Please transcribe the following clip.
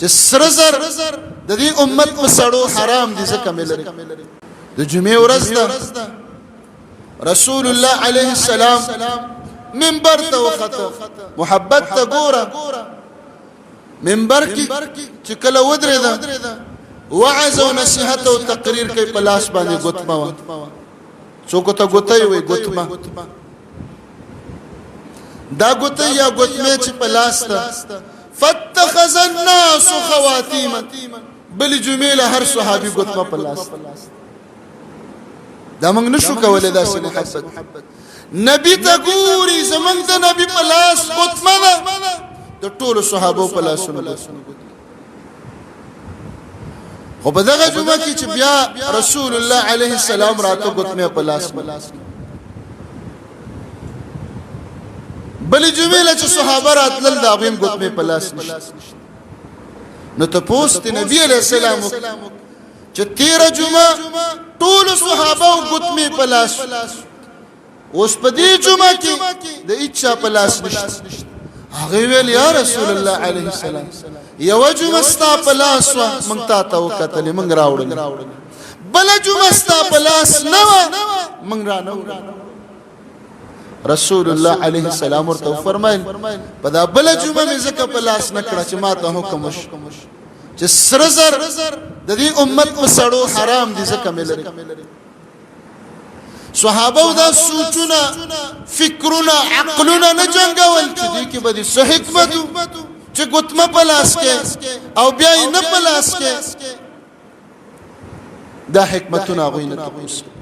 چې سره زر د دې امت په سړو حرام دي ځکه مې لري د جمعې ورځ ده رسول الله عليه السلام منبر ته وخته محبت ته ګوره منبر کې چې کله ودرېده وعظ او نصيحت او تقریر کوي په لاس باندې ګوتمه و څوک ته ګوتای وي ګوتمه دا ګوتې یا ګوتمه چې په لاس ته فتخذ الناس خواتيم بل جميله هر صحابي ګوتمه په لاس دا موږ نشو کولای دا سي محبت نبی ته ګوري زمنګ د نبی په لاس ګوتمه ده د ټولو صحابه په لاسونو خو په دغه جمعه کې چې بیا رسول الله عليه السلام راته ګوتمه په لاس بل جمعه چې صحابه راتلل دا غیم ګوتمه په لاس نشته نو ته پوست نبی عليه السلام چې 13 جمعه ټول صحابه ګوتمه په لاس اوس په دې جمعه کې د اچا په لاس نشته هغه ویل یا رسول الله عليه السلام یو جمعه ستا په لاس مونږ ته وکتل مونږ راوړل بل جمعه ستا په لاس نه مونږ را نه رسول الله عليه السلام ورته فرمایل په دا بل جمعه مې زکه په لاس نه کړه چې ما ته حکم وش چې سره زر د دې امت په سړو حرام دي زکه مې لري صحابه دا سوچونه فکرونه عقلونه نه جنگول چې دې کې به څه حکمت چې ګوتمه په لاس کې او بیا یې نه په لاس کې دا حکمتونه غوینه تاسو